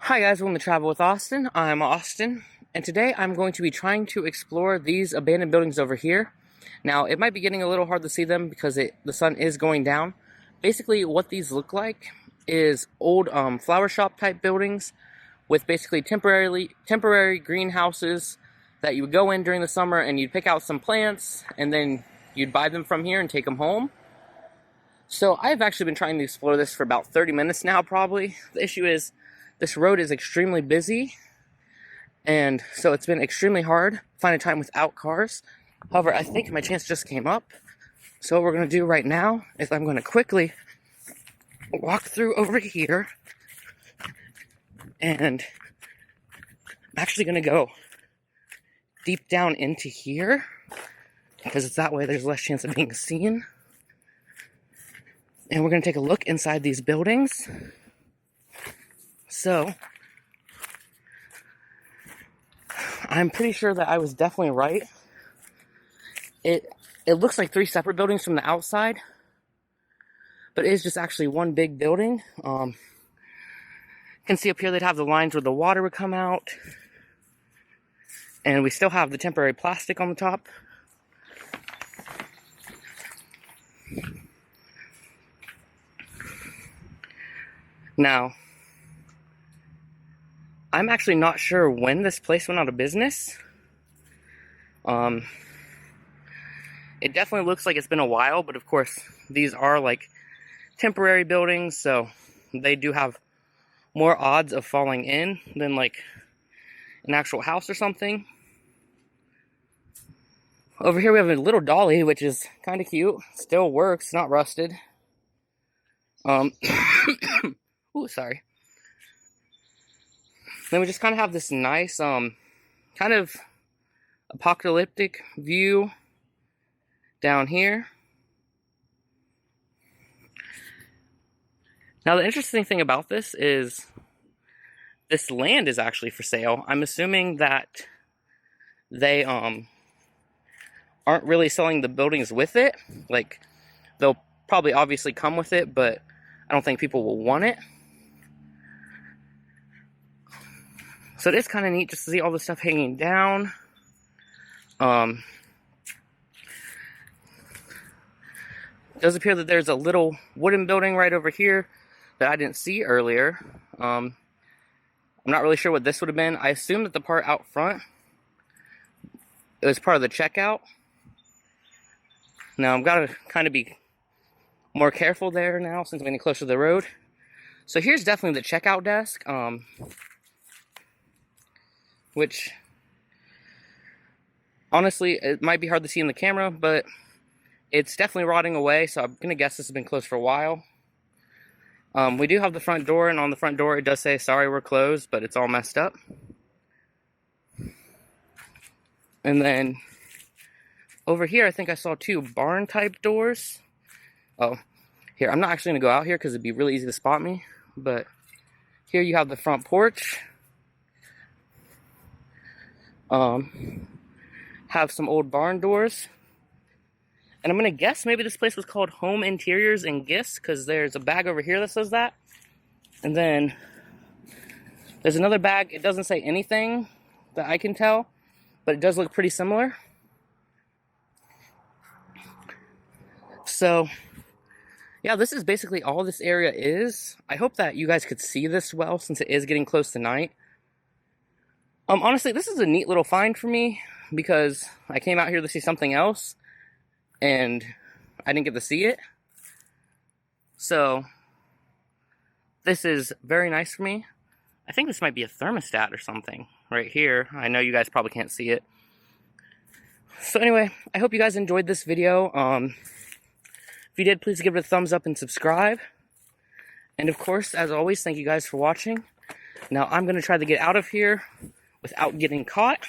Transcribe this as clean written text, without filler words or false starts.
Hi guys, welcome to Travel with Austin. I'm Austin, and today I'm going to be trying to explore these abandoned buildings over here. Now, it might be getting a little hard to see them because the sun is going down. Basically, what these look like is old flower shop type buildings with basically temporary greenhouses that you would go in during the summer and you'd pick out some plants and then you'd buy them from here and take them home. So I've actually been trying to explore this for about 30 minutes now, probably. The issue is this road is extremely busy, and so it's been extremely hard to find a time without cars. However, I think my chance just came up. So what we're going to do right now is I'm going to quickly walk through over here, and I'm actually going to go deep down into here, because it's that way there's less chance of being seen. And we're going to take a look inside these buildings. So, I'm pretty sure that I was definitely right. It looks like three separate buildings from the outside, but it is just actually one big building. You can see up here they'd have the lines where the water would come out, and we still have the temporary plastic on the top. Now, I'm actually not sure when this place went out of business. It definitely looks like it's been a while, but of course, these are like temporary buildings, so they do have more odds of falling in than like an actual house or something. Over here we have a little dolly, which is kind of cute. Still works, not rusted. Ooh, sorry. Then we just kind of have this nice, kind of apocalyptic view down here. Now, the interesting thing about this is this land is actually for sale. I'm assuming that they aren't really selling the buildings with it. Like, they'll probably obviously come with it, but I don't think people will want it. So it is kind of neat just to see all this stuff hanging down. It does appear that there's a little wooden building right over here that I didn't see earlier. I'm not really sure what this would have been. I assume that the part out front, it was part of the checkout. Now, I've got to kind of be more careful there now since I'm getting closer to the road. So here's definitely the checkout desk. Which, honestly, it might be hard to see in the camera, but it's definitely rotting away, so I'm going to guess this has been closed for a while. We do have the front door, and on the front door it does say, "Sorry, we're closed," but it's all messed up. And then, over here, I think I saw two barn-type doors. Oh, here, I'm not actually going to go out here because it'd be really easy to spot me, but here you have the front porch. Have some old barn doors. And I'm going to guess maybe this place was called Home Interiors and Gifts, because there's a bag over here that says that. And then there's another bag. It doesn't say anything that I can tell, but it does look pretty similar. So, yeah, this is basically all this area is. I hope that you guys could see this well, since it is getting close to night. Honestly, this is a neat little find for me, because I came out here to see something else, and I didn't get to see it. So, this is very nice for me. I think this might be a thermostat or something right here. I know you guys probably can't see it. So anyway, I hope you guys enjoyed this video. If you did, please give it a thumbs up and subscribe. And of course, as always, thank you guys for watching. Now, I'm going to try to get out of here without getting caught.